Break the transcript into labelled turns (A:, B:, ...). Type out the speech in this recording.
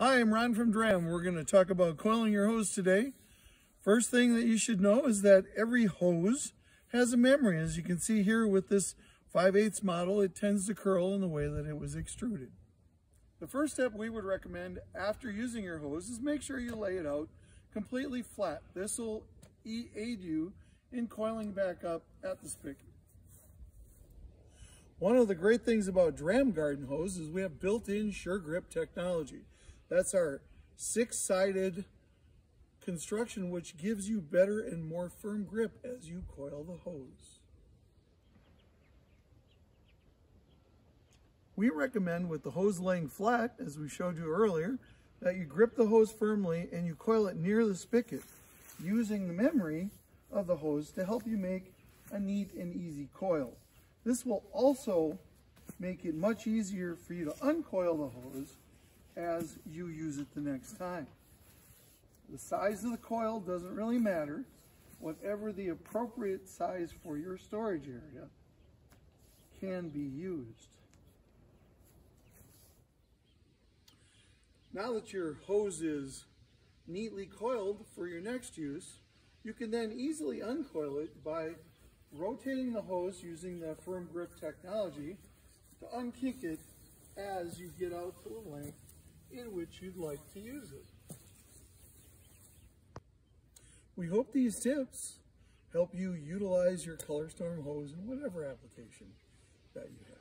A: Hi, I'm Ron from Dram. We're going to talk about coiling your hose today. First thing that you should know is that every hose has a memory. As you can see here with this 5/8 model, it tends to curl in the way that it was extruded. The first step we would recommend after using your hose is make sure you lay it out completely flat. This will aid you in coiling back up at the spigot. One of the great things about Dram Garden Hose is we have built-in Sure Grip technology. That's our 6-sided construction, which gives you better and more firm grip as you coil the hose. We recommend, with the hose laying flat, as we showed you earlier, that you grip the hose firmly and you coil it near the spigot, using the memory of the hose to help you make a neat and easy coil. This will also make it much easier for you to uncoil the hose as you use it the next time. The size of the coil doesn't really matter. Whatever the appropriate size for your storage area can be used. Now that your hose is neatly coiled for your next use, you can then easily uncoil it by rotating the hose using the firm grip technology to unkink it as you get out to the length in which you'd like to use it. We hope these tips help you utilize your ColorStorm hose in whatever application that you have.